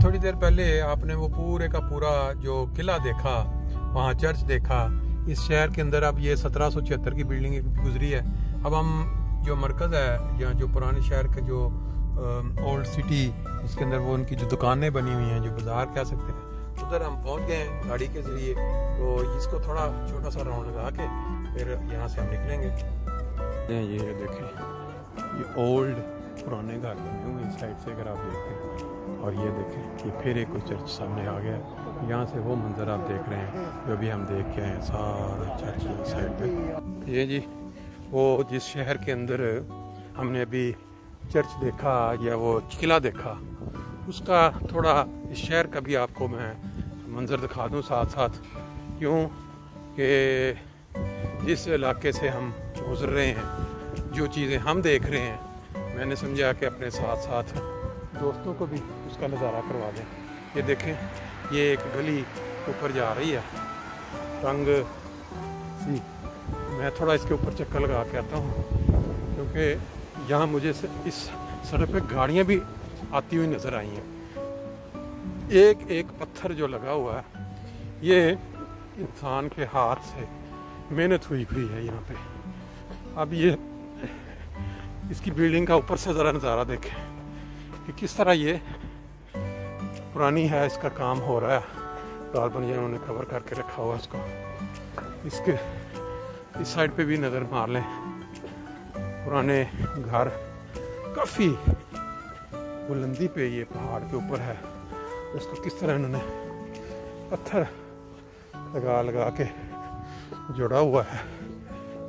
थोड़ी देर पहले आपने वो पूरे का पूरा जो किला देखा, वहाँ चर्च देखा। इस शहर के अंदर अब ये 1776 की बिल्डिंग गुजरी है। अब हम जो मरकज़ है या जो पुराने शहर का जो ओल्ड सिटी, इसके अंदर वो उनकी जो दुकानें बनी हुई हैं, जो बाज़ार कह सकते हैं, उधर हम पहुंच गए हैं गाड़ी के ज़रिए। तो इसको थोड़ा छोटा सा राउंड लगा के फिर यहाँ से हम निकलेंगे। ये देखें, ये ओल्ड पुराने घर बने हुए इस साइड से अगर आप देखें, और ये देखें कि फिर एक कोई चर्च सामने आ गया। यहाँ से वो मंज़र आप देख रहे हैं जो भी हम देख के आए हैं, सारा चर्च इस साइड पे। ये जी वो जिस शहर के अंदर हमने अभी चर्च देखा या वो किला देखा, उसका थोड़ा इस शहर का भी आपको मैं मंज़र दिखा दूँ साथ साथ। क्यों कि जिस इलाके से हम गुज़र रहे हैं, जो चीज़ें हम देख रहे हैं, मैंने समझा कि अपने साथ साथ दोस्तों को भी उसका नज़ारा करवा दें। ये देखें, ये एक गली ऊपर जा रही है रंग सी। मैं थोड़ा इसके ऊपर चक्कर लगा के आता हूँ क्योंकि यहाँ मुझे इस सड़क पे गाड़ियाँ भी आती हुई नज़र आई हैं। एक एक पत्थर जो लगा हुआ है, ये इंसान के हाथ से मेहनत हुई है यहाँ पे। अब ये इसकी बिल्डिंग का ऊपर से ज़रा नज़ारा देखें कि किस तरह ये पुरानी है, इसका काम हो रहा है। कार्बन ये उन्होंने कवर करके रखा हुआ है इसको। इसके इस साइड पे भी नज़र मार लें, पुराने घर काफ़ी बुलंदी पे ये पहाड़ के ऊपर है। उसको किस तरह इन्होंने पत्थर लगा लगा के जोड़ा हुआ है।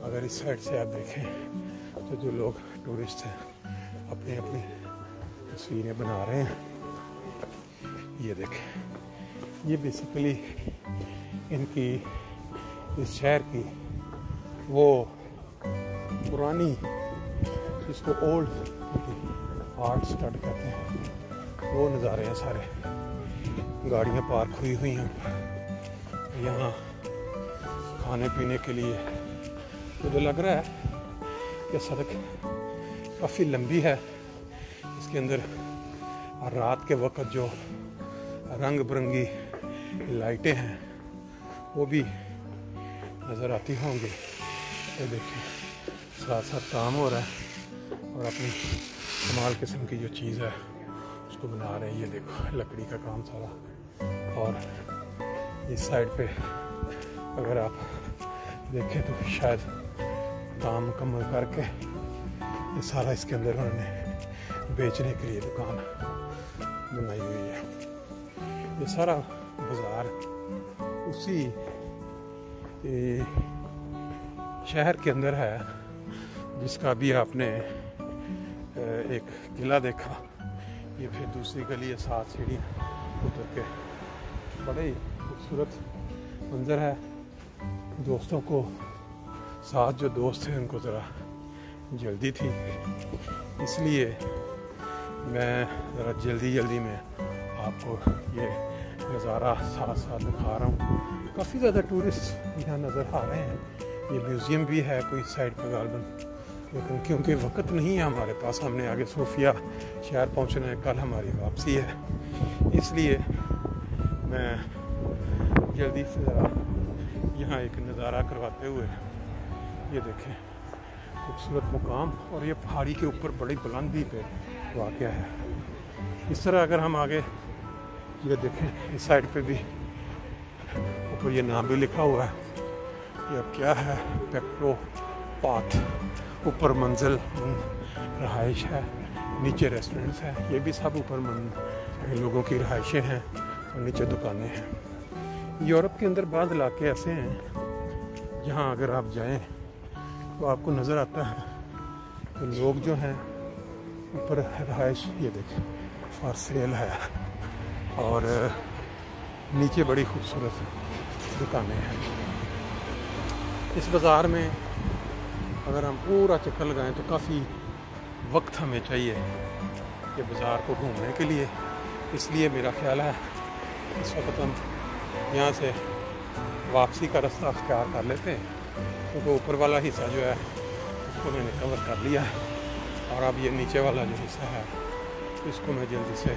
अगर इस साइड से आप देखें तो जो लोग टूरिस्ट हैं अपनी अपनी तस्वीरें बना रहे हैं। ये देखें, ये बेसिकली इनकी इस शहर की वो पुरानी, जिसको ओल्ड आर्ट स्टड कहते हैं, वो नज़ारे हैं सारे। गाड़ियाँ पार्क हुई हुई हैं यहाँ खाने पीने के लिए। मुझे लग रहा है कि सड़क काफ़ी लंबी है। इसके अंदर रात के वक्त जो रंग बिरंगी लाइटें हैं वो भी नज़र आती होंगी। ये देखिए, साथ साथ काम हो रहा है और अपनी कमाल किस्म की जो चीज़ है उसको बना रहे हैं। ये देखो, लकड़ी का काम सारा। और इस साइड पे अगर आप देखें तो शायद काम मुकम्मल करके ये सारा इसके अंदर उन्होंने बेचने के लिए दुकान बनाई हुई है। ये सारा बाज़ार उसी शहर के अंदर है जिसका भी आपने एक किला देखा। ये फिर दूसरी गली है, 7 सीढ़ी उतर के। बड़े ही खूबसूरत मंजर है। दोस्तों को साथ जो दोस्त थे उनको ज़रा जल्दी थी, इसलिए मैं ज़रा जल्दी में आपको ये नज़ारा साथ साथ दिखा रहा हूँ। काफ़ी ज़्यादा टूरिस्ट यहाँ नज़र आ रहे हैं। ये म्यूज़ियम भी है कोई साइड पर गार्डन, लेकिन क्योंकि वक्त नहीं है हमारे पास, हमने आगे सोफिया शहर पहुँचना है, कल हमारी वापसी है, इसलिए मैं जल्दी से ज़रा यहाँ एक नज़ारा करवाते हुए। ये देखें, खूबसूरत मुकाम, और ये पहाड़ी के ऊपर बड़ी बुलंदी पे वाक़या है। इस तरह अगर हम आगे ये देखें, इस साइड पे भी ऊपर ये नाम भी लिखा हुआ है। ये अब क्या है, पेट्रो पाथ। ऊपर मंजिल रहाइश है, नीचे रेस्टोरेंट्स है। ये भी सब ऊपर लोगों की रहाइशें हैं और नीचे दुकानें हैं। यूरोप के अंदर बाद इलाके ऐसे हैं जहाँ अगर आप जाएं तो आपको नज़र आता है तो लोग जो हैं ऊपर रहाइश, ये देखें, फॉर सेल है, और नीचे बड़ी खूबसूरत दुकानें हैं। इस बाज़ार में अगर हम पूरा चक्कर लगाएं तो काफ़ी वक्त हमें चाहिए ये बाज़ार को घूमने के लिए। इसलिए मेरा ख्याल है इस वक्त हम यहाँ से वापसी का रास्ता अख्तियार कर लेते हैं, क्योंकि ऊपर वाला हिस्सा जो है उसको मैंने कवर कर लिया है, और अब ये नीचे वाला जो हिस्सा है इसको मैं जल्दी से